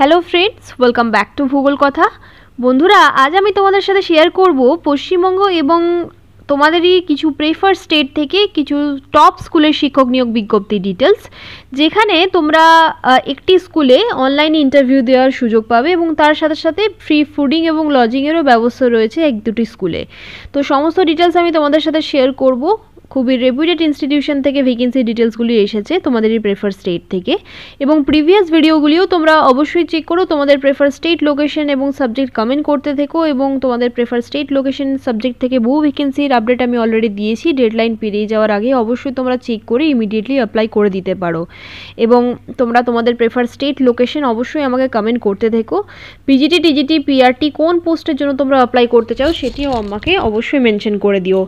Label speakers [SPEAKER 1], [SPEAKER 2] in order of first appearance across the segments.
[SPEAKER 1] Hello friends, welcome back to ভূগোল কথা। বন্ধুরা, আজ আমি তোমাদের সাথে শেয়ার করব পশ্চিমবঙ্গ এবং তোমাদেরই কিছু প্রেফার স্টেট থেকে কিছু টপ স্কুলের শিক্ষক নিয়োগ বিজ্ঞপ্তি ডিটেলস, যেখানে তোমরা একটি স্কুলে অনলাইনে ইন্টারভিউ দেওয়ার সুযোগ পাবে এবং তার সাথে সাথে ফ্রি ফুডিং এবং লজিংয়েরও ব্যবস্থা রয়েছে এক দুটি স্কুলে। তো সমস্ত ডিটেলস আমি তোমাদের সাথে শেয়ার করব। খুবই রেপুটেড ইনস্টিটিউশন থেকে ভ্যাকেন্সি ডিটেলসগুলি এসেছে তোমাদেরই প্রেফার স্টেট থেকে, এবং প্রিভিয়াস ভিডিওগুলিও তোমরা অবশ্যই চেক করো। তোমাদের প্রেফার স্টেট লোকেশন এবং সাবজেক্ট কমেন্ট করতে থেকো, এবং তোমাদের প্রেফার স্টেট লোকেশন সাবজেক্ট থেকে বহু ভ্যাকেন্সির আপডেট আমি অলরেডি দিয়েছি। ডেডলাইন পেরিয়ে যাওয়ার আগে অবশ্যই তোমরা চেক করে ইমিডিয়েটলি অ্যাপ্লাই করে দিতে পারো, এবং তোমরা তোমাদের প্রেফার স্টেট লোকেশন অবশ্যই আমাকে কমেন্ট করতে থেকো। পিজিটি, টিজিটি, পিআরটি কোন পোস্টের জন্য তোমরা অ্যাপ্লাই করতে চাও সেটিও আমাকে অবশ্যই মেনশন করে দিও,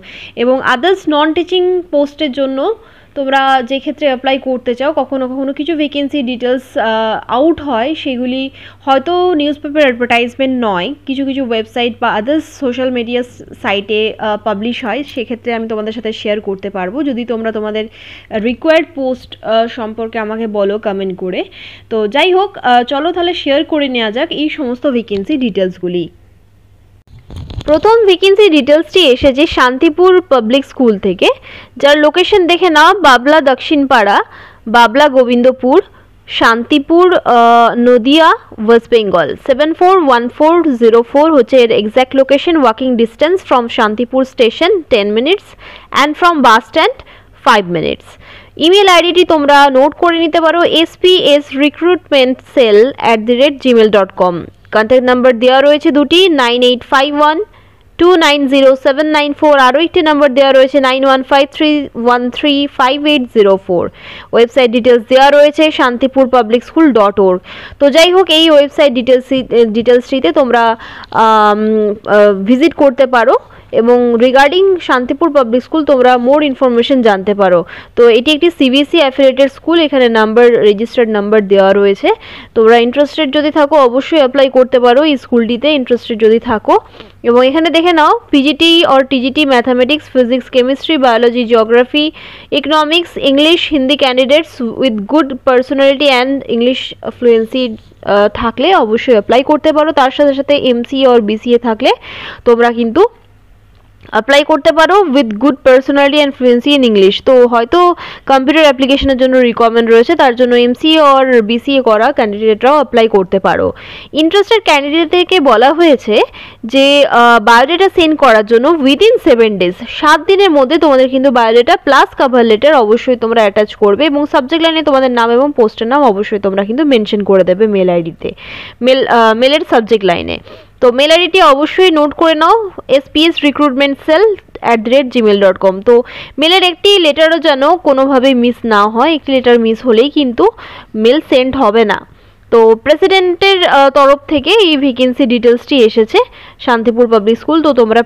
[SPEAKER 1] এবং আদার্স নন টিচিং পোস্টের জন্য তোমরা যে ক্ষেত্রে অ্যাপ্লাই করতে চাও, কখনো কখনো কিছু ভ্যাকেন্সি ডিটেলস আউট হয়, সেগুলি হয়তো নিউজ পেপার অ্যাডভার্টাইজমেন্ট নয়, কিছু কিছু ওয়েবসাইট বা আদার্স সোশ্যাল মিডিয়া সাইটে পাবলিশ হয়। সেক্ষেত্রে আমি তোমাদের সাথে শেয়ার করতে পারবো যদি তোমরা তোমাদের রিকোয়ার্ড পোস্ট সম্পর্কে আমাকে বলো কমেন্ট করে। তো যাই হোক, চলো তাহলে শেয়ার করে নেওয়া যাক এই সমস্ত ভ্যাকেন্সি ডিটেলসগুলি। প্রথম ভ্যাকেন্সি ডিটেলসটি এসেছে শান্তিপুর পাবলিক স্কুল থেকে, যার লোকেশন দেখে নাও বাবলা দক্ষিণপাড়া, বাবলা গোবিন্দপুর, শান্তিপুর, নদিয়া, ওয়েস্ট বেঙ্গল। 741404 হচ্ছে এর exact location. Walking distance from Shantipur station 10 minutes and from bus stand 5 minutes. Email আইডিটি তোমরা নোট করে নিতে পারো, spsrecruitmentscell@gmail.com। কন্ট্যাক্ট নাম্বার দেওয়া রয়েছে দুটি, 9851290794। আরও একটি নাম্বার দেওয়া রয়েছে 9153135804। ওয়েবসাইট ডিটেলস দেওয়া রয়েছে shantipurpublicschool.org। তো যাই হোক, এই ওয়েবসাইট ডিটেলসটিতে তোমরা ভিজিট করতে পারো, এবং রিগার্ডিং শান্তিপুর পাবলিক স্কুল তোমরা মোর ইনফরমেশন জানতে পারো। তো এটি একটি সিবিএসই অ্যাফিলিয়েটেড স্কুল, এখানে নাম্বার, রেজিস্টার্ড নাম্বার দেওয়া রয়েছে। তোমরা ইন্টারেস্টেড যদি থাকো অবশ্যই অ্যাপ্লাই করতে পারো এই স্কুলটিতে, ইন্টারেস্টেড যদি থাকো। এবং এখানে দেখে নাও PGT or TGT mathematics, physics, chemistry, biology, geography, economics, English, Hindi candidates with good personality and English fluency থাকলে অবশ্যই অ্যাপ্লাই করতে পারো। তার সাথে সাথে এমসিএ অর বিসিএ থাকলে তোমরা কিন্তু অ্যাপ্লাই করতে পারো with good personality and fluency in English. তো হয়তো কম্পিউটার অ্যাপ্লিকেশনের জন্য রিকোয়ারমেন্ট রয়েছে, তার জন্য এমসিএ অর বিসিএ করা ক্যান্ডিডেটরাও অ্যাপ্লাই করতে পারো। ইন্টারেস্টেড ক্যান্ডিডেটদেরকে বলা হয়েছে যে বায়োডেটা সেন্ড করার জন্য উইদিন 7 ডেজ, 7 দিনের মধ্যে তোমাদের কিন্তু বায়োডেটা প্লাস কভার লেটার অবশ্যই তোমরা অ্যাটাচ করবে, এবং সাবজেক্ট লাইনে তোমাদের নাম এবং পোস্টের নাম অবশ্যই তোমরা কিন্তু মেনশন করে দেবে মেল আইডিতে, মেলের সাবজেক্ট লাইনে। তো মেল আইডিটি অবশ্যই নোট করে নাও, spsrecruitmentscell@gmail.com। তো মেলের একটি লেটারও যেন কোনোভাবে মিস না হয়, একটি লেটার মিস হলেই কিন্তু মেল সেন্ড হবে না। তো প্রেসিডেন্টের তরফ থেকে এই ভ্যাকেন্সি ডিটেলসটি এসেছে শান্তিপুর পাবলিক স্কুল। তো তোমরা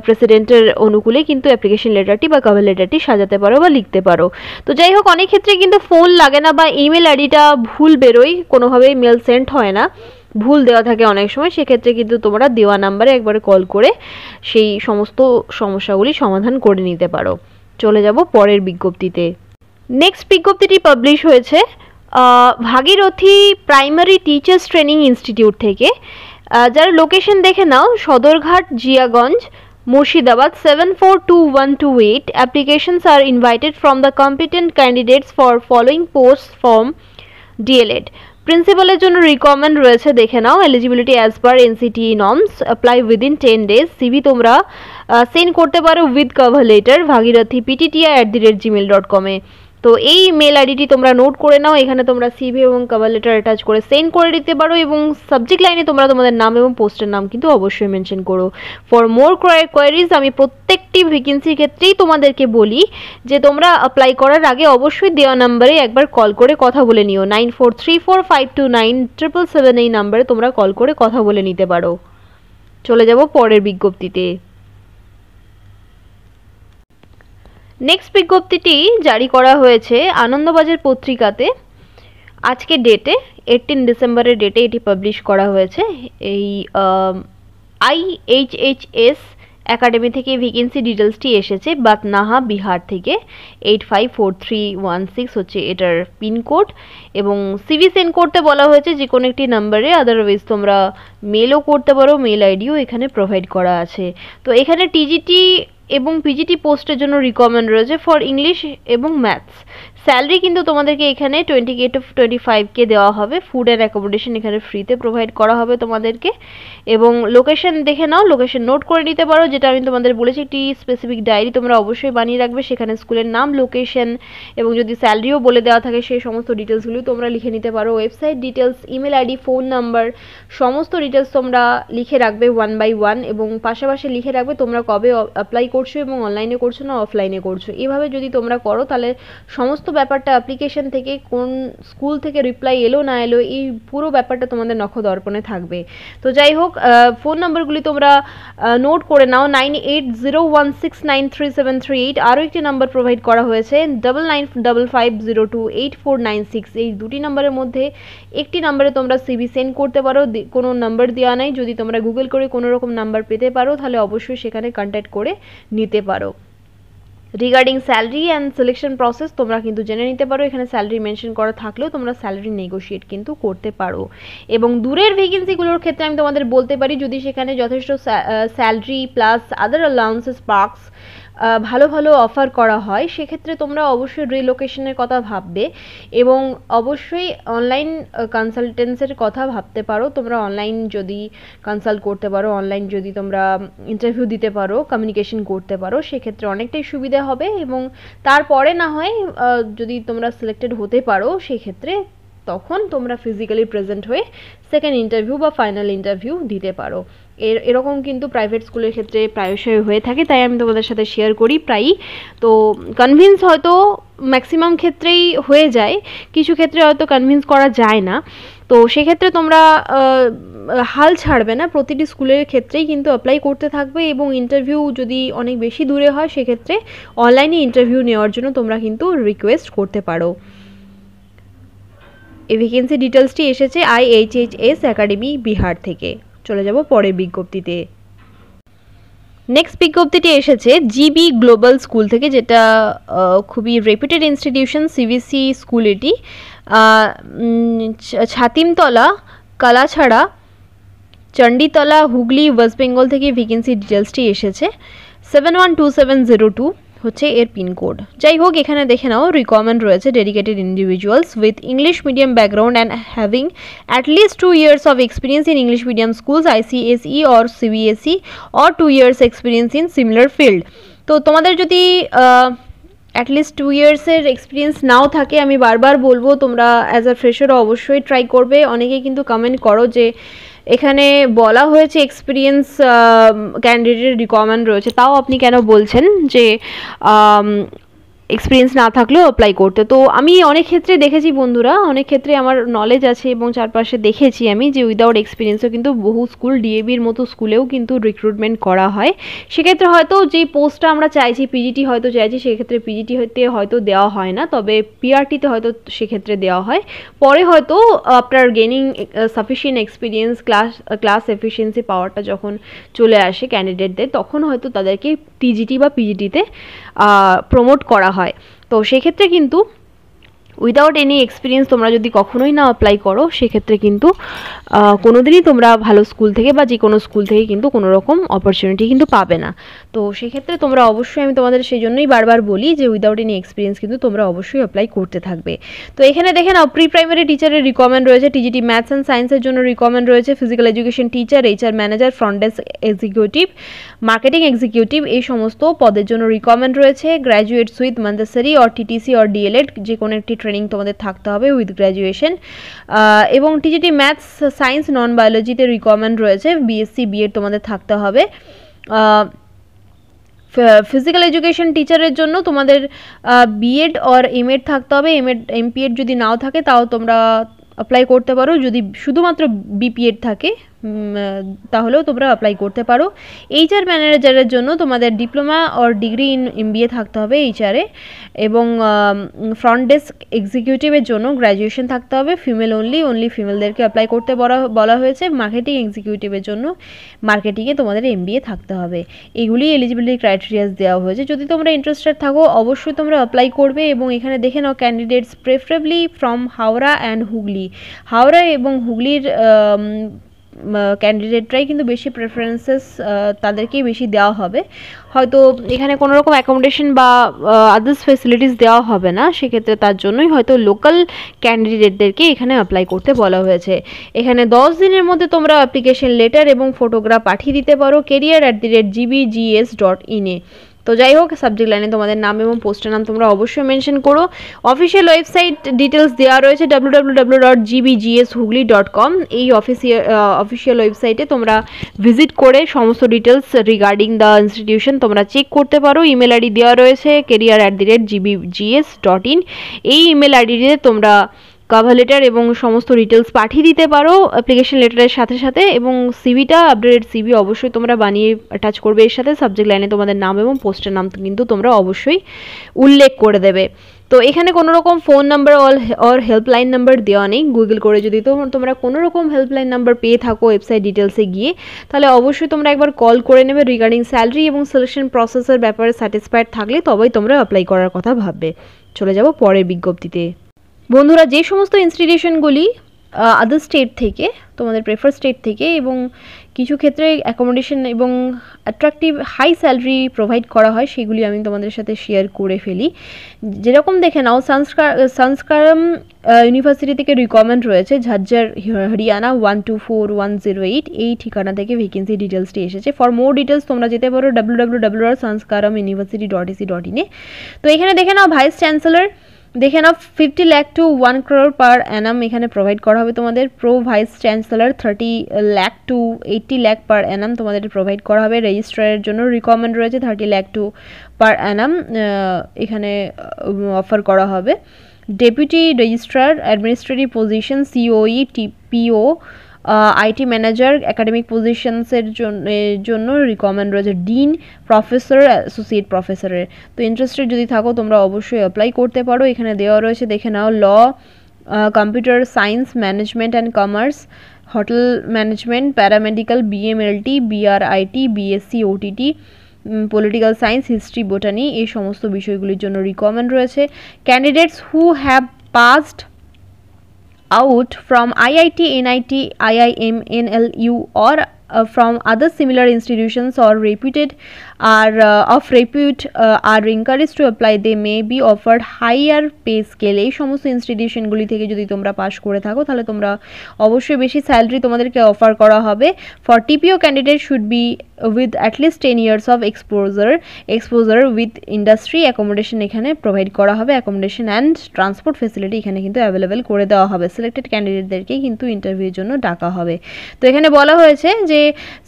[SPEAKER 1] প্রেসিডেন্টের অনুকূলে কিন্তু অ্যাপ্লিকেশন লেটারটি বা কভার লেটারটি সাজাতে পারো বা লিখতে পারো। তো যাই হোক, অনেক ক্ষেত্রে কিন্তু ফোন লাগে না বা ইমেল আইডিটা ভুল বেরোয়, কোনোভাবেই মেল সেন্ড হয় না, ভুল দেওয়া থাকে অনেক সময়। সেক্ষেত্রে কিন্তু তোমরা দেওয়া নাম্বারে একবারে কল করে সেই সমস্ত সমস্যাগুলি সমাধান করে নিতে পারো। চলে যাব পরের বিজ্ঞপ্তিতে। নেক্সট বিজ্ঞপ্তিটি পাবলিশ হয়েছে Bhagirathi primary teachers training institute থেকে, যার লোকেশন দেখে নাও Sadarghat, Jiaganj, Murshidabad 742128। Applications are invited from the competent candidates for following posts from DLED। প্রিন্সিপালের জন্য রিকোয়ারমেন্ট রয়েছে, দেখে নাও। Eligibility as per NCTE norms, apply within 10 days. CV তোমরা সেন্ড করতে পারো with cover letter Bhagirathi ptti@gmail.com এ। তো এই মেল আইডিটি তোমরা নোট করে নাও, এখানে তোমরা সিভি এবং কভার লেটার অ্যাটাচ করে সেন্ড করে দিতে পারো, এবং সাবজেক্ট লাইনে তোমরা তোমাদের নাম এবং পোস্টের নাম কিন্তু অবশ্যই মেনশন করো। ফর মোর কোয়ারিজ, আমি প্রত্যেকটি ভ্যাকেন্সির ক্ষেত্রেই তোমাদেরকে বলি যে তোমরা অ্যাপ্লাই করার আগে অবশ্যই দেওয়া নাম্বারে একবার কল করে কথা বলে নিও। 9434529777 এই নাম্বারে তোমরা কল করে কথা বলে নিতে পারো। চলে যাব পরের বিজ্ঞপ্তিতে। নেক্সট বিজ্ঞপ্তিটি জারি করা হয়েছে আনন্দবাজার পত্রিকাতে আজকে ডেটে, 18 ডিসেম্বরের ডেটে এটি পাবলিশ করা হয়েছে। এই IHHS একাডেমি থেকে ভ্যাকেন্সি ডিটেলসটি এসেছে বাতনাহা বিহার থেকে 854316 হচ্ছে এটার পিনকোড, এবং সিভি সেন্ড করতে বলা হয়েছে যে কোনো একটি নাম্বারে, আদারওয়াইজ তোমরা মেলও করতে পারো, মেল আইডিও এখানে প্রোভাইড করা আছে। তো এখানে টিজিটি এবং পিজিটি পোস্টের জন্য রিকোয়ারমেন্ট রয়েছে ফর ইংলিশ এবং ম্যাথস। স্যালারি কিন্তু তোমাদেরকে এখানে 20K to 25K দেওয়া হবে। ফুড অ্যান্ড অ্যাকোমোডেশন এখানে ফ্রিতে প্রোভাইড করা হবে তোমাদেরকে। এবং লোকেশন দেখে নাও, লোকেশন নোট করে নিতে পারো, যেটা আমি তোমাদের বলেছি একটি স্পেসিফিক ডায়েরি তোমরা অবশ্যই বানিয়ে রাখবে, সেখানে স্কুলের নাম, লোকেশন এবং যদি স্যালারিও বলে দেওয়া থাকে সেই সমস্ত ডিটেলসগুলি তোমরা লিখে নিতে পারো। Website details, email ID, phone number, সমস্ত ডিটেলস তোমরা লিখে রাখবে 1 by 1, এবং পাশাপাশি লিখে রাখবে তোমরা কবে অ্যাপ্লাই করছো এবং অনলাইনে করছো না অফলাইনে করছো। এভাবে যদি তোমরা করো তাহলে সমস্ত ব্যাপারটা অ্যাপ্লিকেশন থেকে কোন স্কুল থেকে রিপ্লাই এলো না এলো এই পুরো ব্যাপারটা তোমাদের নখদর্পণে থাকবে। তো যাই হোক, ফোন নাম্বারগুলি তোমরা নোট করে নাও, 9801693738। আরও একটি নাম্বার প্রোভাইড করা হয়েছে 9955028496। এই দুটি নাম্বারের মধ্যে একটি নাম্বারে তোমরা সিভি সেন্ড করতে পারো, কোনো নাম্বার দেওয়া নাই। যদি তোমরা গুগল করে কোনো রকম নাম্বার পেতে পারো তাহলে অবশ্যই সেখানে কন্ট্যাক্ট করে নিতে পারো। Regarding salary and selection process তোমরা কিন্তু জেনে নিতে পারো, এখানে স্যালারি মেনশন করা থাকলেও তোমরা স্যালারি নেগোশিয়েট কিন্তু করতে পারো। এবং দূরের ভ্যাকেন্সিগুলোর ক্ষেত্রে আমি তোমাদের বলতে পারি, যদি সেখানে যথেষ্ট স্যালারি প্লাস আদার অ্যালাউন্সেস পার্কস ভালো ভালো অফার করা হয়, সেক্ষেত্রে তোমরা অবশ্যই রিলোকেশনের কথা ভাববে এবং অবশ্যই অনলাইন কনসালটেন্সের কথা ভাবতে পারো। তোমরা অনলাইন যদি কনসাল্ট করতে পারো, অনলাইন যদি তোমরা ইন্টারভিউ দিতে পারো, কমিউনিকেশন করতে পারো, সেক্ষেত্রে অনেকটাই সুবিধা হবে। এবং তারপরে না হয় যদি তোমরা সিলেক্টেড হতে পারো সেক্ষেত্রে তখন তোমরা ফিজিক্যালি প্রেজেন্ট হয়ে সেকেন্ড ইন্টারভিউ বা ফাইনাল ইন্টারভিউ দিতে পারো। এরকম কিন্তু প্রাইভেট স্কুলের ক্ষেত্রে প্রায়শই হয়ে থাকে, তাই আমি তোমাদের সাথে শেয়ার করি প্রায়ই। তো কনভিন্স হয়তো ম্যাক্সিমাম ক্ষেত্রেই হয়ে যায়, কিছু ক্ষেত্রে হয়তো কনভিন্স করা যায় না। তো সেক্ষেত্রে তোমরা হাল ছাড়বে না, প্রতিটি স্কুলের ক্ষেত্রেই কিন্তু অ্যাপ্লাই করতে থাকবে। এবং ইন্টারভিউ যদি অনেক বেশি দূরে হয় সেক্ষেত্রে অনলাইনে ইন্টারভিউ নেওয়ার জন্য তোমরা কিন্তু রিকোয়েস্ট করতে পারো। এই ভ্যাকেন্সি ডিটেলসটি এসেছে IHHS একাডেমি বিহার থেকে। চলে যাব পরের বিজ্ঞপ্তিতে। নেক্সট বিজ্ঞপ্তিটি এসেছে জিবি গ্লোবাল স্কুল থেকে, যেটা খুবই রেপুটেড ইনস্টিটিউশন, সিবিসি স্কুল এটি। ছাতিমতলা, কালাছাড়া, চণ্ডীতলা, হুগলি, ওয়েস্ট বেঙ্গল থেকে ভ্যাকেন্সি ডিটেলসটি এসেছে। 712702 হচ্ছে এর পিনকোড। যাই হোক, এখানে দেখে নাও রিকোয়ারমেন্ট রয়েছে dedicated individuals with English medium background and having at least 2 years of experience in English medium schools ICSE or CBSE or 2 years experience in similar field. তো তোমাদের যদি অ্যাটলিস্ট 2 yearsের এক্সপিরিয়েন্স নাও থাকে, আমি বারবার বলবো তোমরা অ্যাজ আ ফ্রেশার অবশ্যই try করবে। অনেকেই কিন্তু কমেন্ট করো যে এখানে বলা হয়েছে এক্সপিরিয়েন্স ক্যান্ডিডেটের রিকোয়ারমেন্ট রয়েছে, তাও আপনি কেন বলছেন যে এক্সপিরিয়েন্স না থাকলেও অ্যাপ্লাই করতে। তো আমি অনেক ক্ষেত্রে দেখেছি বন্ধুরা, অনেক ক্ষেত্রে আমার নলেজ আছে এবং চারপাশে দেখেছি আমি যে উইদাউট এক্সপিরিয়েন্সও কিন্তু বহু স্কুল, ডিএবির মতো স্কুলেও কিন্তু রিক্রুটমেন্ট করা হয়। সেক্ষেত্রে হয়তো যে পোস্টটা আমরা চাইছি, পিজিটি হয়তো চাইছি, সেক্ষেত্রে পিজিটিতে হয়তো দেওয়া হয় না, তবে পিআরটিতে হয়তো সেক্ষেত্রে দেওয়া হয়। পরে হয়তো after gaining sufficient experience, class efficiency পাওয়ারটা যখন চলে আসে ক্যান্ডিডেটদের, তখন হয়তো তাদেরকে টিজিটি বা পিজিটিতে প্রমোট করা হয়। তো সেক্ষেত্রে কিন্তু উইদাউট এনি এক্সপিরিয়েন্স তোমরা যদি কখনোই না অ্যাপ্লাই করো, সেক্ষেত্রে কিন্তু কোনোদিনই তোমরা ভালো স্কুল থেকে বা যে কোনো স্কুল থেকে কিন্তু কোনো রকম অপরচুনিটি কিন্তু পাবে না। তো সেক্ষেত্রে তোমরা অবশ্যই, আমি তোমাদের সেই জন্যই বারবার বলি যে উইদাউট এনি এক্সপিরিয়েন্স কিন্তু তোমরা অবশ্যই অ্যাপ্লাই করতে থাকবে। তো এখানে দেখে নাও প্রি প্রাইমারি টিচারের রিকোয়ারমেন্ট রয়েছে, টিজিটি ম্যাথস অ্যান্ড সায়েন্সের জন্য রিকোয়ারমেন্ট রয়েছে, physical education teacher, HR manager, front desk executive, marketing executive, এই সমস্ত পদের জন্য রিকোয়ারমেন্ট রয়েছে। Graduates with Montessori or TTC or DLED, যে কোনো একটি ট্রেনিং তোমাদের থাকতে হবে উইথ গ্র্যাজুয়েশন। এবং টিজিটি ম্যাথস, সায়েন্স, নন বায়োলজিতে রিকোয়ারমেন্ট রয়েছে, BSc B.Ed তোমাদের থাকতে হবে। ফিজিক্যাল এডুকেশন টিচারের জন্য তোমাদের B.Ed অর M.Ed থাকতে হবে। MPEd যদি নাও থাকে তাও তোমরা অ্যাপ্লাই করতে পারো। যদি শুধুমাত্র BPEd থাকে, তাহলেও তোমরা অ্যাপ্লাই করতে পারো। এইচআর ম্যানেজারের জন্য তোমাদের diploma or degree in MBA থাকতে হবে এইচআরে, এবং ফ্রন্ট ডেস্ক এক্সিকিউটিভের জন্য গ্র্যাজুয়েশন থাকতে হবে, ফিমেল অনলি ফিমেলদেরকে অ্যাপ্লাই করতে বলা হয়েছে। মার্কেটিং এক্সিকিউটিভের জন্য মার্কেটিংয়ে তোমাদের এমবিএ থাকতে হবে। এগুলি এলিজিবিলিটি ক্রাইটেরিয়াস দেওয়া হয়েছে। যদি তোমরা ইন্টারেস্টেড থাকো অবশ্যই তোমরা অ্যাপ্লাই করবে। এবং এখানে দেখে নাও candidates preferably from Howrah and Hooghly. Howrah এবং হুগলির ক্যান্ডিডেটরাই কিন্তু বেশি প্রেফারেন্সেস তাদেরকেই বেশি দেওয়া হবে। হয়তো এখানে কোনো রকম অ্যাকোমোডেশন বা আদার্স ফেসিলিটিস দেওয়া হবে না, সেক্ষেত্রে তার জন্যই হয়তো লোকাল ক্যান্ডিডেটদেরকে এখানে অ্যাপ্লাই করতে বলা হয়েছে। এখানে 10 দিনের মধ্যে তোমরা অ্যাপ্লিকেশন লেটার এবং ফটোগ্রাফ পাঠিয়ে দিতে পারো career@gbgs.in এ। তো যাই হোক, সাবজেক্ট লাইনে তোমাদের নাম এবং পোস্টের নাম তোমরা অবশ্যই মেনশন করো। অফিসিয়াল ওয়েবসাইট ডিটেলস দেওয়া রয়েছে www.gbgshugli.com। এই অফিসিয়াল ওয়েবসাইটে তোমরা ভিজিট করে সমস্ত ডিটেলস রিগার্ডিং দ্য ইনস্টিটিউশন তোমরা চেক করতে পারো। ইমেল আইডি দেওয়া রয়েছে career@gbgs.in। এই ইমেল আইডিতে তোমরা কভার লেটার এবং সমস্ত ডিটেলস পাঠিয়ে দিতে পারো অ্যাপ্লিকেশন লেটারের সাথে সাথে। এবং সিভিটা, আপডেটেড সিভি অবশ্যই তোমরা বানিয়ে অ্যাটাচ করবে এর সাথে। সাবজেক্ট লাইনে তোমাদের নাম এবং পোস্টের নাম কিন্তু তোমরা অবশ্যই উল্লেখ করে দেবে। তো এখানে কোনো রকম phone number or helpline number দেওয়া নেই। গুগল করে যদি তোমরা কোনো রকম হেল্পলাইন নাম্বার পেয়ে থাকো ওয়েবসাইট ডিটেলসে গিয়ে, তাহলে অবশ্যই তোমরা একবার কল করে নেবে। রিগার্ডিং স্যালারি এবং সিলেকশন প্রসেসের ব্যাপারে স্যাটিসফাইড থাকলে তবেই তোমরা অ্যাপ্লাই করার কথা ভাববে। চলে যাব পরের বিজ্ঞপ্তিতে। বন্ধুরা, যে সমস্ত ইনস্টিটিউশনগুলি আদার স্টেট থেকে, তোমাদের প্রেফার স্টেট থেকে এবং কিছু ক্ষেত্রে অ্যাকোমোডেশন এবং অ্যাট্রাকটিভ হাই স্যালারি প্রোভাইড করা হয়, সেগুলি আমি তোমাদের সাথে শেয়ার করে ফেলি। যেরকম দেখে নাও, সংস্কারম ইউনিভার্সিটি থেকে রিকমেন্ড রয়েছে ঝাজ্জার হরিয়ানা 124108। এই ঠিকানা থেকে ভ্যাকেন্সি ডিটেলসটি এসেছে। ফর মোর ডিটেলস তোমরা যেতে পারো www.sanskaramuniversity.ac.in এ। তো এখানে দেখে নাও ভাইস চ্যান্সেলর দেখে নাও 50 lakh to 1 crore per annum এখানে প্রোভাইড করা হবে তোমাদের। Pro vice chancellor 30 lakh to 80 lakh per annum তোমাদের প্রোভাইড করা হবে। রেজিস্ট্রারের জন্য রিকমেন্ড রয়েছে 30 লাখ টু পার অ্যানাম এখানে অফার করা হবে। Deputy registrar administrative position COE TPO IT manager academic পজিশনসের জন্য রিকমেন্ড রয়েছে ডিন, প্রফেসর, অ্যাসোসিয়েট প্রফেসরের। তো ইন্টারেস্টেড যদি থাকো তোমরা অবশ্যই অ্যাপ্লাই করতে পারো। এখানে দেওয়া রয়েছে দেখে নাও law, computer science, management and commerce, hotel management, paramedical, BMLT, BRIT, BSc OTT, political science, history, botany, এই সমস্ত বিষয়গুলির জন্য রিকমেন্ড রয়েছে। Candidates who have passed out from IIT, NIT, IIM, NLU or from other similar institutions or reputed of repute are encouraged to apply. They may be offered higher pay scale. এই সমস্ত ইনস্টিটিউশনগুলি থেকে যদি তোমরা pass করে থাকো তাহলে তোমরা অবশ্যই বেশি স্যালারি তোমাদেরকে অফার করা হবে। For TPO candidate should be with at least 10 years of exposure with industry। Accommodation এখানে প্রোভাইড করা হবে। অ্যাকোমোডেশন অ্যান্ড ট্রান্সপোর্ট ফেসিলিটি এখানে কিন্তু অ্যাভেলেবেল করে দেওয়া হবে। সিলেক্টেড ক্যান্ডিডেটদেরকে কিন্তু ইন্টারভিউর জন্য ডাকা হবে। তো এখানে বলা হয়েছে যে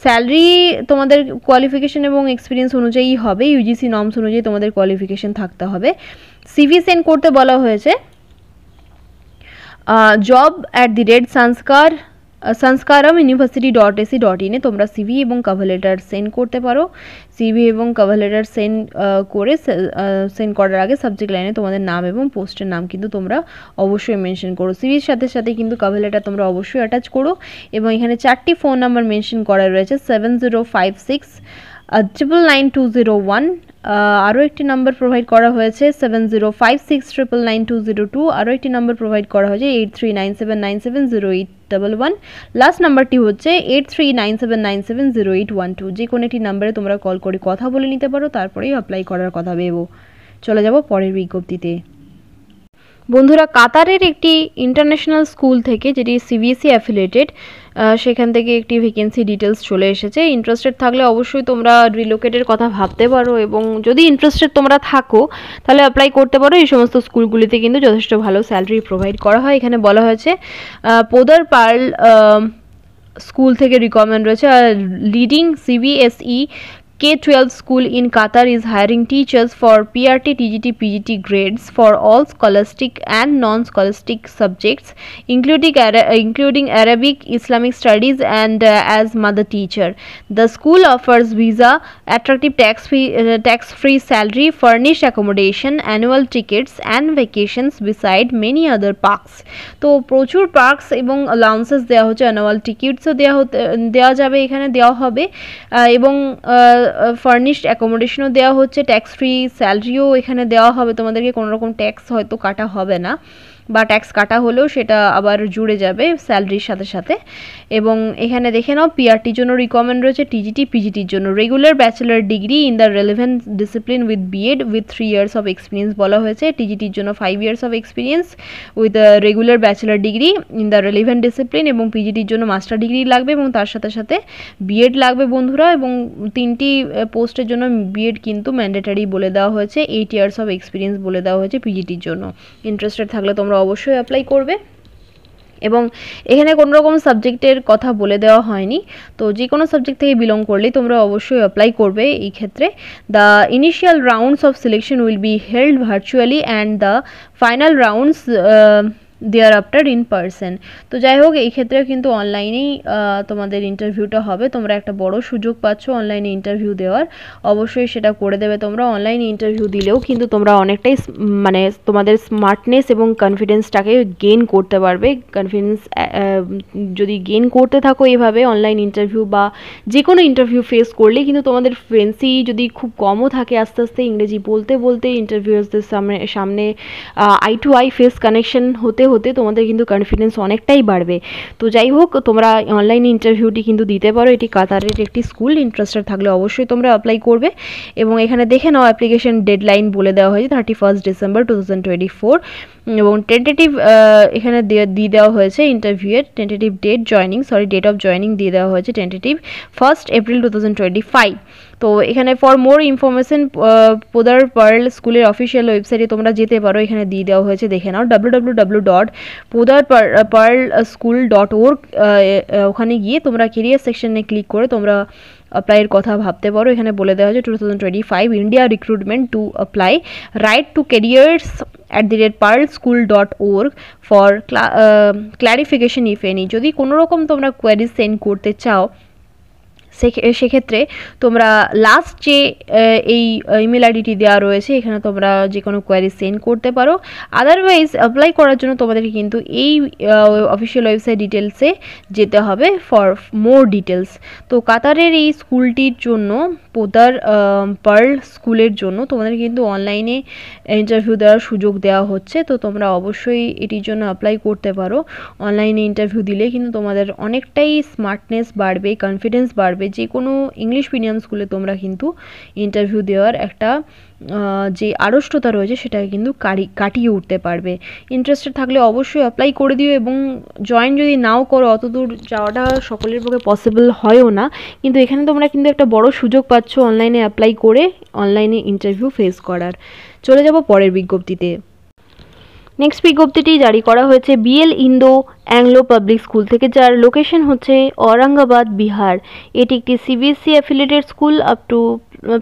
[SPEAKER 1] স্যালারি তোমাদের কোয়ালিফিকেশন এবং এক্সপিরিয়েন্স অনুযায়ী হবে। ইউজিসি নর্মস অনুযায়ী তোমাদের কোয়ালিফিকেশন থাকতে হবে। সিভি সেন্ড করতে বলা হয়েছে job@sanskaram.university.ac.in এ তোমরা সিভি এবং কভার লেটার সেন্ড করতে পারো। সিভি এবং কভার লেটার সেন্ড করার আগে সাবজেক্ট লাইনে তোমাদের নাম এবং পোস্টের নাম কিন্তু তোমরা অবশ্যই মেনশন করো। সিভির সাথে সাথে কিন্তু কভার লেটার তোমরা অবশ্যই অ্যাটাচ করো। এবং এখানে 4টি ফোন নাম্বার মেনশন করা রয়েছে 7056 99201। আরও একটি নাম্বার প্রোভাইড করা হয়েছে 7056 9999202। আরও একটি নাম্বার প্রোভাইড করা হয়েছে 8397970811। লাস্ট নাম্বারটি হচ্ছে 8397970812। যে কোনো একটি নাম্বারে তোমরা কল করে কথা বলে নিতে পারো, তারপরেই অ্যাপ্লাই করার কথা ভেবো। চলে যাব পরের বিজ্ঞপ্তিতে। বন্ধুরা, কাতারের একটি ইন্টারন্যাশনাল স্কুল থেকে, যেটি সিবিএসই অ্যাফিলিয়েটেড, সেখান থেকে একটি ভ্যাকেন্সি ডিটেলস চলে এসেছে। ইন্টারেস্টেড থাকলে অবশ্যই তোমরা রিলোকেটের কথা ভাবতে পারো, এবং যদি ইন্টারেস্টেড তোমরা থাকো তাহলে অ্যাপ্লাই করতে পারো। এই সমস্ত স্কুলগুলিতে কিন্তু যথেষ্ট ভালো স্যালারি প্রোভাইড করা হয়। এখানে বলা হয়েছে পোদার পার্ল স্কুল থেকে রিকমেন্ড রয়েছে leading CBSE K-12 school in Qatar is hiring teachers for PRT, TGT, PGT grades for all scholastic and non-scholastic subjects, including Arabic, Islamic studies, and as mother teacher. The school offers visa, attractive tax-free salary, furnished accommodation, annual tickets, and vacations beside many other parks. তো প্রচুর parks এবং allowances দেওয়া হচ্ছে, annual টিকিটসও দেওয়া যাবে, এখানে দেওয়া হবে, এবং ফার্নিশড অ্যাকোমোডেশনও দেওয়া হচ্ছে, ট্যাক্স ফ্রি স্যালারিও এখানে দেওয়া হবে, তোমাদেরকে কোনো রকম ট্যাক্স হয়তো কাটা হবে না, বা ট্যাক্স কাটা হলেও সেটা আবার জুড়ে যাবে স্যালারির সাথে সাথে। এবং এখানে দেখে নাও পিআরটির জন্য রিকমেন্ড রয়েছে, টিজিটি পিজিটির জন্য regular bachelor degree in the relevant discipline with B Ed with 3 years of experience বলা হয়েছে। টিজিটির জন্য 5 years of experience with regular bachelor degree in the relevant discipline, এবং পিজিটির জন্য মাস্টার ডিগ্রি লাগবে এবং তার সাথে সাথে বিএড লাগবে বন্ধুরা। এবং 3টি পোস্টের জন্য বিএড কিন্তু ম্যান্ডেটারি বলে দেওয়া হয়েছে, 8 years অফ এক্সপিরিয়েন্স বলে দেওয়া হয়েছে পিজিটির জন্য। ইন্টারেস্টেড থাকলে তোমরা অবশ্যই অ্যাপ্লাই করবে। এবং এখানে কোনো রকম সাবজেক্টের কথা বলে দেওয়া হয়নি, তো যে কোনো সাবজেক্ট থেকে বিলং করলেই তোমরা অবশ্যই অ্যাপ্লাই করবে এই ক্ষেত্রে। The initial rounds of selection will be held virtually and the final rounds thereafter in person. তো যাই হোক, এই ক্ষেত্রেও কিন্তু অনলাইনেই তোমাদের ইন্টারভিউটা হবে। তোমরা একটা বড় সুযোগ পাচ্ছ অনলাইনে ইন্টারভিউ দেওয়ার, অবশ্যই সেটা করে দেবে তোমরা। অনলাইনে ইন্টারভিউ দিলেও কিন্তু তোমরা অনেকটাই মানে তোমাদের স্মার্টনেস এবং কনফিডেন্সটাকে গেইন করতে পারবে। কনফিডেন্স যদি গেইন করতে থাকো এভাবে অনলাইন ইন্টারভিউ বা যে কোনো ইন্টারভিউ ফেস করলে, কিন্তু তোমাদের ফ্লুয়েন্সি যদি খুব কমও থাকে, আস্তে আস্তে ইংরেজি বলতে বলতে ইন্টারভিউয়ার্সদের সামনে eye to eye face connection হতে হতে তোমাদের কিন্তু কনফিডেন্স অনেকটাই বাড়বে। তো যাই হোক, তোমরা অনলাইন ইন্টারভিউটি কিন্তু দিতে পারো। এটি কাতারের একটি স্কুল, ইন্টারেস্টেড থাকলে অবশ্যই তোমরা অ্যাপ্লাই করবে। এবং এখানে দেখে নাও অ্যাপ্লিকেশন ডেডলাইন বলে দেওয়া হয়েছে 31 December 2024, এবং টেন্টেটিভ এখানে দিয়ে দেওয়া হয়েছে ইন্টারভিউয়ের টেন্টেটিভ ডেট অফ জয়নিং দিয়ে দেওয়া হয়েছে টেন্টেটিভ 1 April 2025। তো এখানে for more information Podar Pearl স্কুলের অফিসিয়াল ওয়েবসাইটে তোমরা যেতে পারো, এখানে দিয়ে দেওয়া হয়েছে, দেখে নাও www.podarparlschool.org। ওখানে গিয়ে তোমরা কেরিয়ার সেকশনে ক্লিক করে তোমরা অ্যাপ্লাইয়ের কথা ভাবতে পারো। এখানে বলে দেওয়া হয়েছে 2025 India recruitment to apply, right two careers@pearlschool.org for clarification if any. যদি কোনো রকম তোমরা কোয়ারি সেন্ড করতে চাও সেক্ষেত্রে তোমরা লাস্ট যে এই ইমেল আইডিটি দেওয়া রয়েছে এখানে তোমরা যে কোনো কোয়ারি সেন্ড করতে পারো। আদারওয়াইজ অ্যাপ্লাই করার জন্য তোমাদেরকে কিন্তু এই অফিসিয়াল ওয়েবসাইট ডিটেলসে যেতে হবে ফর মোর ডিটেলস। তো কাতারের এই স্কুলটির জন্য, পোদার পার্ল স্কুলের জন্য তোমাদের কিন্তু অনলাইনে ইন্টারভিউ দেওয়ার সুযোগ দেওয়া হচ্ছে। তো তোমরা অবশ্যই এটির জন্য অ্যাপ্লাই করতে পারো। অনলাইনে ইন্টারভিউ দিলে কিন্তু তোমাদের অনেকটাই স্মার্টনেস বাড়বে, কনফিডেন্স বাড়বে। যে কোনো ইংলিশ মিডিয়াম স্কুলে তোমরা কিন্তু ইন্টারভিউ দেওয়ার একটা যে আড়ষ্টতা রয়েছে সেটাকে কিন্তু কাটিয়ে উঠতে পারবে। ইন্টারেস্টেড থাকলে অবশ্যই অ্যাপ্লাই করে দিও। এবং জয়েন যদি নাও করো, অত দূর যাওয়াটা সকলের পক্ষে পসিবল হয়ও না, কিন্তু এখানে তোমরা কিন্তু একটা বড় সুযোগ পাচ্ছ অনলাইনে অ্যাপ্লাই করে অনলাইনে ইন্টারভিউ ফেস করার। চলে যাব পরের বিজ্ঞপ্তিতে। নেক্সট বিজ্ঞপ্তিটি জারি করা হয়েছে BL Indo Anglo public school থেকে, যার লোকেশন হচ্ছে ঔরঙ্গাবাদ, বিহার। এটি একটি CBSE affiliated school, up to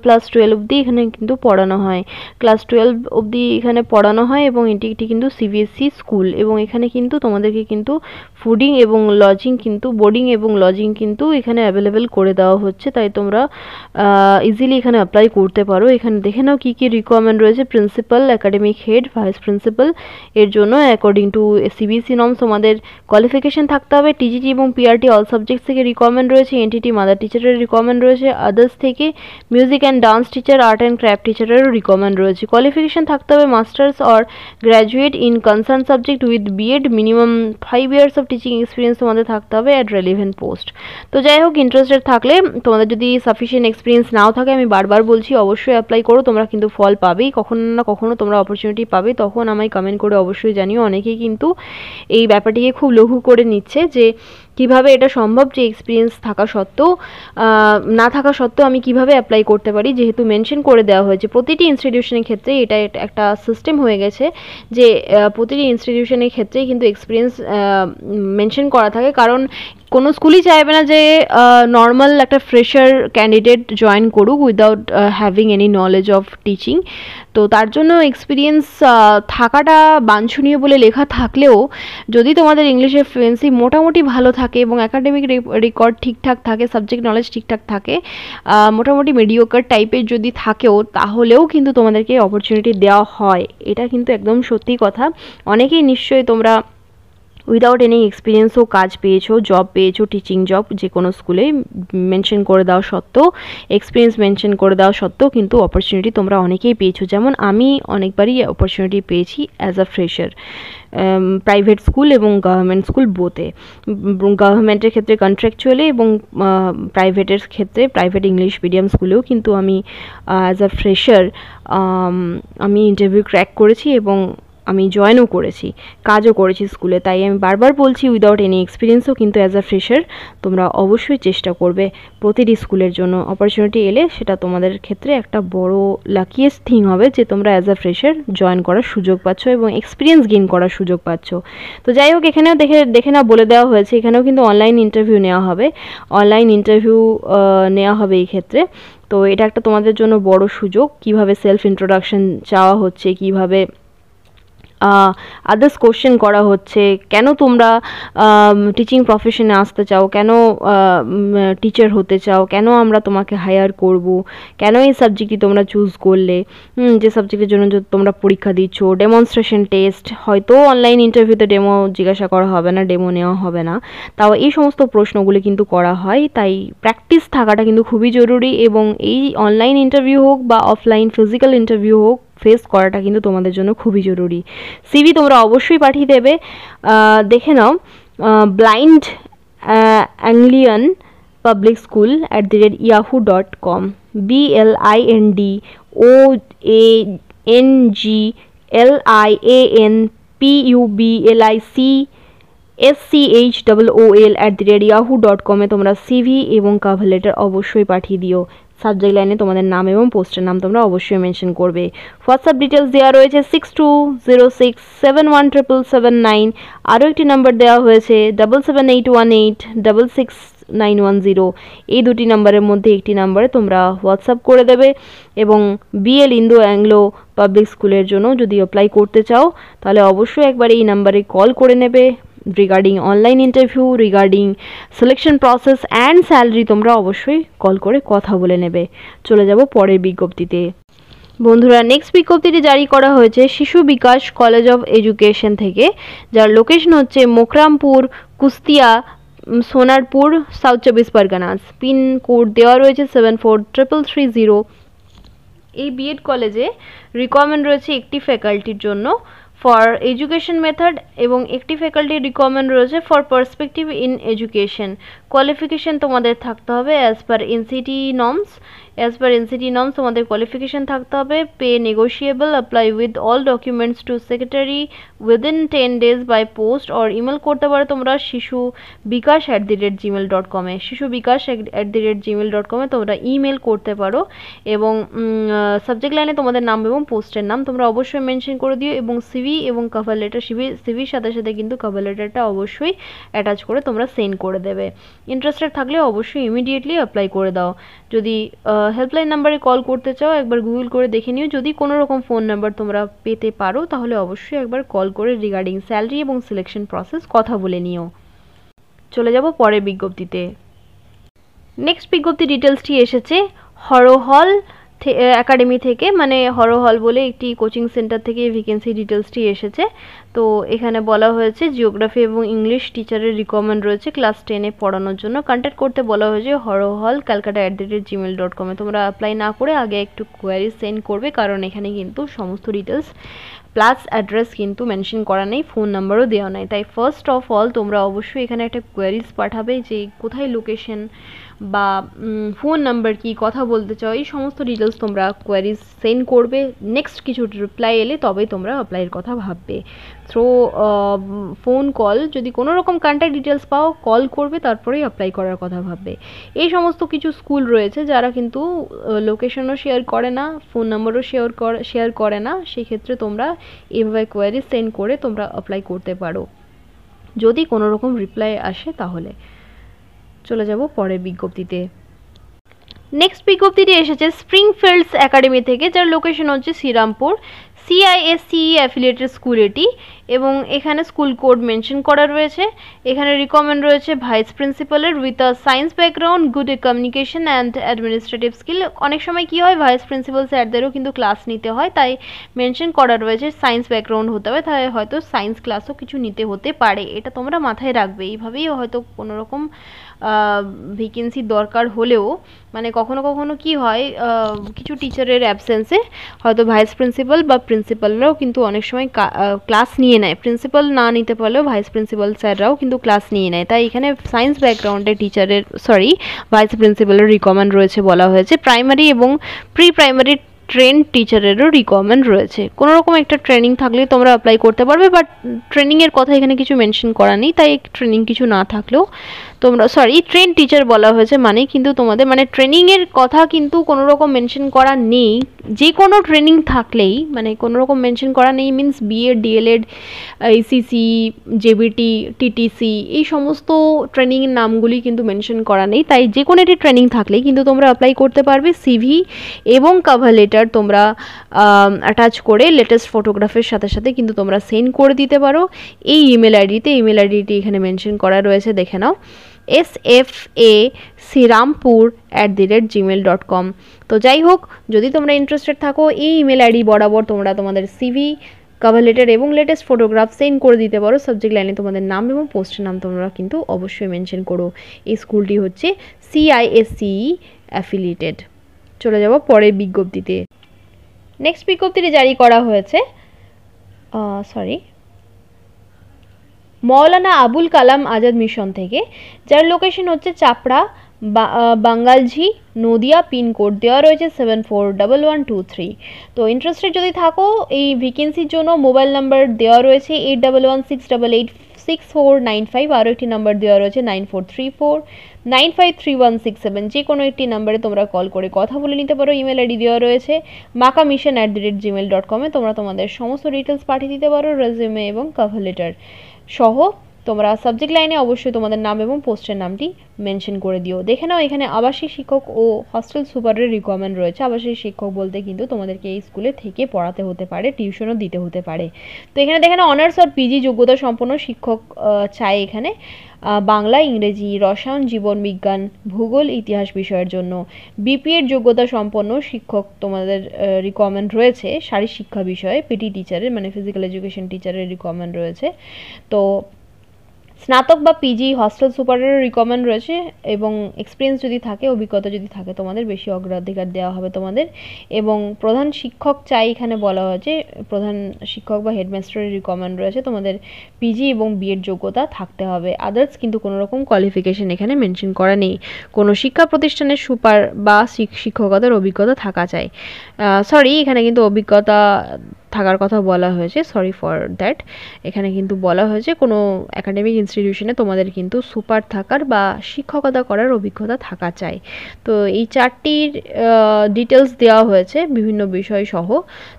[SPEAKER 1] class 12 অবধি এখানে কিন্তু পড়ানো হয়। ক্লাস 12 অবধি এখানে পড়ানো হয় এবং এটি কিন্তু সিবিএসসি স্কুল। এবং এখানে কিন্তু তোমাদেরকে কিন্তু ফুডিং এবং লজিং কিন্তু বোর্ডিং এবং লজিং কিন্তু এখানে অ্যাভেলেবেল করে দেওয়া হচ্ছে, তাই তোমরা ইজিলি এখানে অ্যাপ্লাই করতে পারো। এখানে দেখে নাও কী কী রিকোয়ারমেন্ট রয়েছে। Principal, academic head, vice principal এর জন্য অ্যাকর্ডিং টু সিবিএসসি নর্মস তোমাদের কোয়ালিফিকেশন থাকতে হবে। টিজিটি এবং পিআরটি অল সাবজেক্টস থেকে রিকোয়ারমেন্ট রয়েছে। এনটিটি মাদার টিচারের রিকোয়ারমেন্ট রয়েছে। আদার্স থেকে music and dance teacher, art and craft টিচারেরও রিকোয়ারমেন্ট রয়েছে। কোয়ালিফিকেশন থাকতে হবে masters or graduate in concern subject with BEd, minimum 5 years of teaching experience তোমাদের থাকতে হবে অ্যাট রেলিভেন্ট পোস্ট। তো যাই হোক, ইন্টারেস্টেড থাকলে তোমাদের যদি সাফিসিয়েন্ট এক্সপিরিয়েন্স নাও থাকে, আমি বারবার বলছি অবশ্যই অ্যাপ্লাই করো। তোমরা কিন্তু ফল পাবেই, কখনো না কখনো তোমরা অপরচুনিটি পাবে, তখন আমায় কমেন্ট করে অবশ্যই জানিও। অনেকেই কিন্তু এই ব্যাপারটিকে খুব লঘু করে নিচ্ছে যে কিভাবে এটা সম্ভব যে এক্সপিরিয়েন্স থাকা সত্ত্বেও না থাকা সত্ত্বেও আমি কিভাবে অ্যাপ্লাই করতে পারি, যেহেতু মেনশন করে দেওয়া হয়েছে প্রতিটি ইনস্টিটিউশনের ক্ষেত্রে। এটা একটা সিস্টেম হয়ে গেছে যে প্রতিটি ইনস্টিটিউশনের ক্ষেত্রেই কিন্তু এক্সপিরিয়েন্স মেনশন করা থাকে, কারণ কোনো স্কুলই চাইবে না যে নর্মাল একটা ফ্রেশার ক্যান্ডিডেট জয়েন করুক without having any knowledge of teaching. তো তার জন্য এক্সপিরিয়েন্স থাকাটা বাঞ্ছনীয় বলে লেখা থাকলেও যদি তোমাদের ইংলিশের ফ্লুয়েন্সি মোটামুটি ভালো থাকে এবং একাডেমিক রেকর্ড ঠিকঠাক থাকে, সাবজেক্ট নলেজ ঠিকঠাক থাকে, মোটামুটি মিডিওকার টাইপের যদি থাকেও, তাহলেও কিন্তু তোমাদেরকে অপরচুনিটি দেওয়া হয়। এটা কিন্তু একদম সত্যি কথা। অনেকেই নিশ্চয়ই তোমরা উইদাউট এনি এক্সপিরিয়েন্সও কাজ পেয়েছো, জব পেয়েছো, টিচিং জব যে কোনো স্কুলে মেনশন করে দেওয়া সত্ত্বেও, এক্সপিরিয়েন্স মেনশন করে দেওয়া সত্ত্বেও কিন্তু অপরচুনিটি তোমরা অনেকেই পেয়েছো। যেমন আমি অনেকবারই অপরচুনিটি পেয়েছি as a fresher, private school এবং গভর্নমেন্ট স্কুল বোতে। গভর্নমেন্টের ক্ষেত্রে কন্ট্রাকচুয়ালি এবং প্রাইভেটের ক্ষেত্রে প্রাইভেট ইংলিশ মিডিয়াম স্কুলেও কিন্তু আমি অ্যাজ আ ফ্রেশার আমি ইন্টারভিউ ক্র্যাক করেছি এবং আমি জয়েনও করেছি, কাজও করেছি স্কুলে। তাই আমি বারবার বলছি, উইদাউট এনি এক্সপিরিয়েন্সও কিন্তু অ্যাজ আ ফ্রেশার তোমরা অবশ্যই চেষ্টা করবে প্রতিটি স্কুলের জন্য। অপরচুনিটি এলে সেটা তোমাদের ক্ষেত্রে একটা বড় লাকিয়েস্ট থিং হবে যে তোমরা অ্যাজ আ ফ্রেশার জয়েন করার সুযোগ পাচ্ছ এবং এক্সপিরিয়েন্স গেইন করার সুযোগ পাচ্ছ। তো যাই হোক, এখানেও দেখে না বলে দেওয়া হয়েছে, এখানেও কিন্তু অনলাইন ইন্টারভিউ নেওয়া হবে, নেওয়া হবে এই ক্ষেত্রে। তো এটা একটা তোমাদের জন্য বড় সুযোগ। কিভাবে সেলফ ইন্ট্রোডাকশন চাওয়া হচ্ছে, কিভাবে আদার্স কোশ্চেন করা হচ্ছে, কেন তোমরা টিচিং প্রফেশনে আসতে চাও, কেন টিচার হতে চাও, কেন আমরা তোমাকে হায়ার করব, কেন এই সাবজেক্টটি তোমরা চুজ করলে, যে সাবজেক্টের জন্য তোমরা পরীক্ষা দিচ্ছ, ডেমনস্ট্রেশন টেস্ট, হয়তো অনলাইন ইন্টারভিউতে ডেমো জিজ্ঞাসা করা হবে না, ডেমো নেওয়া হবে না, তাও এই সমস্ত প্রশ্নগুলি কিন্তু করা হয়। তাই প্র্যাকটিস থাকাটা কিন্তু খুবই জরুরি এবং এই অনলাইন ইন্টারভিউ হোক বা অফলাইন ফিজিক্যাল ইন্টারভিউ হোক, ফেস করাটা কিন্তু তোমাদের জন্য খুবই জরুরি। সিভি তোমরা অবশ্যই পাঠিয়ে দেবে। দেখে নাও, Blind Anglian Public School @yahoo.com, BLINDOANGLIANPUBLICSCHOOL @yahoo.com তোমরা সিভি এবং কভার লেটার অবশ্যই পাঠিয়ে দিও। সাবজেক্ট লাইনে তোমাদের নাম এবং পোস্টের নাম তোমরা অবশ্যই মেনশন করবে। হোয়াটসঅ্যাপ ডিটেলস দেওয়া রয়েছে 6206717779। আরও একটি নাম্বার দেওয়া হয়েছে 7781866910। এই দুটি নাম্বারের মধ্যে একটি নাম্বারে তোমরা হোয়াটসঅ্যাপ করে দেবে এবং BL ইন্দো অ্যাংলো পাবলিক স্কুলের জন্য যদি অ্যাপ্লাই করতে চাও তাহলে অবশ্যই একবার এই নাম্বারে কল করে নেবে। Regarding online interview, regarding selection process and salary তোমরা অবশ্যই কল করে কথা বলে নেবে। চলে যাব পরের বিজ্ঞপ্তিতে। বন্ধুরা, নেক্সট বিজ্ঞপ্তিটি জারি করা হয়েছে শিশু বিকাশ কলেজ অফ এডুকেশন থেকে, যার লোকেশন হচ্ছে Mokrampur, Kustia, Sonarpur, south 24 Parganas. Pin code দেওয়া রয়েছে 743330। এই বিএড কলেজে রিকোয়ারমেন্ট রয়েছে একটি ফ্যাকাল্টির জন্য ফর এডুকেশন মেথড এবং একটি ফ্যাকাল্টি রিকোয়ারমেন্ট রয়েছে for perspective in education. Qualification তোমাদের থাকতে হবে অ্যাজ পার এনসিটি নর্মস। তোমাদের কোয়ালিফিকেশন থাকতে হবে। Pay negotiable. Apply with all documents to secretary within 10 days by post or email করতে পারো তোমরা শিশু বিকাশ @gmail.com এ। শিশু বিকাশ @gmail.com এ তোমরা ইমেল করতে পারো এবং সাবজেক্ট লাইনে তোমাদের নাম এবং পোস্টের নাম তোমরা অবশ্যই মেনশন করে দিও এবং সিভি এবং কভার লেটার, সিভির সাথে সাথে কিন্তু কভার লেটারটা অবশ্যই অ্যাটাচ করে তোমরা সেন্ড করে দেবে। ইন্টারেস্টেড থাকলে অবশ্যই ইমিডিয়েটলি অ্যাপ্লাই করে দাও। যদি হেল্পলাইন নাম্বারে কল করতে চাও একবার গুগল করে দেখে নিও। যদি কোনো রকম ফোন নাম্বার তোমরা পেতে পারো তাহলে অবশ্যই একবার কল করে রিগার্ডিং স্যালারি এবং সিলেকশন প্রসেস কথা বলে নিও। চলে যাব পরের বিজ্ঞপ্তিতে। নেক্সট বিজ্ঞপ্তি ডিটেলসটি এসেছে হরহল একাডেমি থেকে, মানে হরহল বলে একটি কোচিং সেন্টার থেকে ভ্যাকেন্সি ডিটেলসটি এসেছে। তো এখানে বলা হয়েছে জিওগ্রাফি এবং ইংলিশ টিচারের রিকোয়ারমেন্ট রয়েছে ক্লাস 10-এ পড়ানোর জন্য। কন্ট্যাক্ট করতে বলা হয়েছে হরহল ক্যালকাটা @gmail.com এ। তোমরা অ্যাপ্লাই না করে আগে একটু কোয়ারি সেন্ড করবে, কারণ এখানে কিন্তু সমস্ত ডিটেলস প্লাস অ্যাড্রেস কিন্তু মেনশন করা নেই, ফোন নাম্বারও দেওয়া নেই। তাই ফার্স্ট অফ অল তোমরা অবশ্যই এখানে একটা কোয়ারিজ পাঠাবে যে কোথায় লোকেশন বা ফোন নাম্বার কি, কথা বলতে চাও, এই সমস্ত ডিটেলস তোমরা কোয়ারিজ সেন্ড করবে। নেক্সট কিছু রিপ্লাই এলে তবেই তোমরা অ্যাপ্লাইয়ের কথা ভাববে। থ্রো ফোন কল, যদি কোনো রকম কন্ট্যাক্ট ডিটেলস পাও কল করবে, তারপরেই অ্যাপ্লাই করার কথা ভাববে। এই সমস্ত কিছু স্কুল রয়েছে যারা কিন্তু লোকেশনও শেয়ার করে না, ফোন নাম্বারও শেয়ার করে না, সেই ক্ষেত্রে তোমরা এভাবে কোয়ারি সেন্ড করে তোমরা অ্যাপ্লাই করতে পারো যদি কোনো রকম রিপ্লাই আসে তাহলে। চলে যাব পরের বিজ্ঞপ্তিতে। নেক্সট বিজ্ঞপ্তিটি এসেছে স্প্রিংফিল্ডস একাডেমি থেকে, যার লোকেশন হচ্ছে শ্রীরামপুর। CISCE অ্যাফিলিয়েটেড স্কুল এটি, এবং এখানে স্কুল কোড মেনশন করা রয়েছে। এখানে রিকমেন্ড রয়েছে ভাইস প্রিন্সিপালের with a science background, good communication and administrative skill. অনেক সময় কী হয়, ভাইস প্রিন্সিপাল স্যারদেরও কিন্তু ক্লাস নিতে হয়, তাই মেনশন করা রয়েছে সায়েন্স ব্যাকগ্রাউন্ড হতে হবে, তাই হয়তো সায়েন্স ক্লাসও কিছু নিতে হতে পারে। এটা তোমরা মাথায় রাখবে। এইভাবেই হয়তো কোনো রকম ভ্যাকেন্সির দরকার হলেও, মানে কখনো কখনো কি হয়, কিছু টিচারের অ্যাবসেন্সে হয়তো ভাইস প্রিন্সিপাল বা প্রিন্সিপালরাও কিন্তু অনেক সময় ক্লাস নিয়ে নেয়। প্রিন্সিপাল না নিতে পারলেও ভাইস প্রিন্সিপাল স্যাররাও কিন্তু ক্লাস নিয়ে নেয়। তাই এখানে সায়েন্স ব্যাকগ্রাউন্ডের টিচারের ভাইস প্রিন্সিপালের রিকমেন্ড রয়েছে বলা হয়েছে। প্রাইমারি এবং প্রি প্রাইমারি ট্রেন টিচারেরও রিকমেন্ড রয়েছে। কোনো রকম একটা ট্রেনিং থাকলে তোমরা অ্যাপ্লাই করতে পারবে, বাট ট্রেনিংয়ের কথা এখানে কিছু মেনশন করা নেই, তাই ট্রেনিং কিছু না থাকলেও তোমরা ট্রেন টিচার বলা হয়েছে, মানে কিন্তু তোমাদের মানে ট্রেনিংয়ের কথা কিন্তু কোনো রকম মেনশন করা নেই। যে কোনো ট্রেনিং থাকলেই, মানে কোনো রকম মেনশন করা নেই means BEd, DElEd, ACC, JBT, TTC, এই সমস্ত ট্রেনিংয়ের নামগুলি কিন্তু মেনশন করা নেই। তাই যে কোনো একটি ট্রেনিং থাকলেই কিন্তু তোমরা অ্যাপ্লাই করতে পারবে। সিভি এবং কভার লেটার তোমরা অ্যাটাচ করে লেটেস্ট ফটোগ্রাফের সাথে সাথে কিন্তু তোমরা সেন্ড করে দিতে পারো এই ইমেল আইডিতে। ইমেল আইডিটি এখানে মেনশন করা রয়েছে, দেখে নাও, sfasirampur@gmail.com। তো যাই হোক, যদি তোমরা ইন্টারেস্টেড থাকো, এই ইমেল আইডি বরাবর তোমরা তোমাদের সিভি, কভার লেটার এবং লেটেস্ট ফটোগ্রাফ সেন্ড করে দিতে পারো। সাবজেক্ট লাইনে তোমাদের নাম এবং পোস্টের নাম তোমরা কিন্তু অবশ্যই মেনশন করো। এই স্কুলটি হচ্ছে CISCE অ্যাফিলিয়েটেড। চলে যাব পরের বিজ্ঞপ্তিতে। নেক্সট বিজ্ঞপ্তিটি জারি করা হয়েছে মৌলানা আবুল কালাম আজাদ মিশন থেকে, যার লোকেশন হচ্ছে চাপড়া, বাঙ্গালঝি, নদিয়া। পিনকোড দেওয়া রয়েছে 741123। তো ইন্টারেস্টেড যদি থাকো, এই ভ্যাকেন্সির জন্য মোবাইল নাম্বার দেওয়া রয়েছে 8116886495। আরও একটি নাম্বার দেওয়া রয়েছে 9434953167। যে কোনো একটি নাম্বারে তোমরা কল করে কথা বলে নিতে পারো। ইমেল আইডি দেওয়া রয়েছে makamission@gmail.com-এ। তোমরা তোমাদের সমস্ত ডিটেলস পাঠিয়ে দিতে পারো, রেজিউমে এবং কভার লেটার সহ। তোমরা সাবজেক্ট লাইনে অবশ্যই তোমাদের নাম এবং পোস্টের নামটি মেনশন করে দিও। দেখে নাও, এখানে আবাসিক শিক্ষক ও হস্টেল সুপারের রিকোয়ারমেন্ট রয়েছে। আবাসিক শিক্ষক বলতে কিন্তু তোমাদেরকে এই স্কুলে থেকে পড়াতে হতে পারে, টিউশনও দিতে হতে পারে। তো এখানে দেখে নাও, অনার্স আর পিজি যোগ্যতা সম্পন্ন শিক্ষক চাই এখানে, বাংলা, ইংরেজি, রসায়ন, জীবন বিজ্ঞান, ভূগোল, ইতিহাস বিষয়ের জন্য। বিপিএড যোগ্যতা সম্পন্ন শিক্ষক তোমাদের রিকোয়ারমেন্ট রয়েছে। শারীরিক শিক্ষা বিষয়ে পিটি টিচারের, মানে ফিজিক্যাল এডুকেশন টিচারের রিকোয়ারমেন্ট রয়েছে। তো স্নাতক বা পিজি হস্টেল সুপারেরও রিকমেন্ড রয়েছে, এবং এক্সপিরিয়েন্স যদি থাকে, অভিজ্ঞতা যদি থাকে, তোমাদের বেশি অগ্রাধিকার দেওয়া হবে তোমাদের। এবং প্রধান শিক্ষক চাই এখানে বলা হয়েছে, প্রধান শিক্ষক বা হেডমাস্টারের রিকমেন্ড রয়েছে। তোমাদের পিজি এবং বিএড যোগ্যতা থাকতে হবে। আদার্স কিন্তু কোনো রকম কোয়ালিফিকেশন এখানে মেনশন করা নেই। কোনো শিক্ষা প্রতিষ্ঠানের সুপার বা শিক্ষকতার অভিজ্ঞতা থাকা চাই। এখানে কিন্তু অভিজ্ঞতা থাকার কথা বলা হয়েছে, সরি ফর দ্যাট। এখানে কিন্তু বলা হয়েছে কোনো একাডেমিক ইনস্টিটিউশনে তোমাদের কিন্তু সুপার থাকার বা শিক্ষকতা করার অভিজ্ঞতা থাকা চাই। তো এই চারটির ডিটেলস দেওয়া হয়েছে বিভিন্ন বিষয় সহ।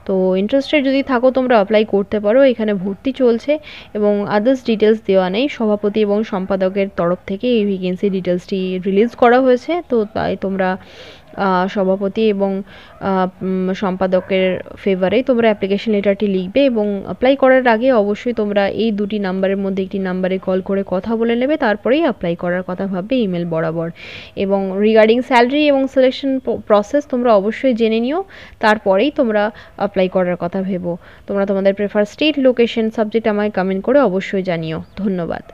[SPEAKER 1] তো ইন্টারেস্টেড যদি থাকো, তোমরা অ্যাপ্লাই করতে পারো। এখানে ভর্তি চলছে এবং আদার্স ডিটেলস দেওয়া নেই। সভাপতি এবং সম্পাদকের তরফ থেকে এই ভ্যাকেন্সি ডিটেলসটি রিলিজ করা হয়েছে। তো তাই তোমরা সভাপতি এবং সম্পাদকের ফেভারেই তোমরা অ্যাপ্লিকেশন লেটারটি লিখবে, এবং অ্যাপ্লাই করার আগে অবশ্যই তোমরা এই দুটি নাম্বারের মধ্যে একটি নাম্বারে কল করে কথা বলে নেবে, তারপরেই অ্যাপ্লাই করার কথা ভাববে ইমেল বরাবর। এবং রিগার্ডিং স্যালারি এবং সিলেকশন প্রসেস তোমরা অবশ্যই জেনে নিও, তারপরেই তোমরা অ্যাপ্লাই করার কথা ভেবো। তোমরা তোমাদের প্রেফার স্টেট, লোকেশন, সাবজেক্ট আমায় কমেন্ট করে অবশ্যই জানিও। ধন্যবাদ।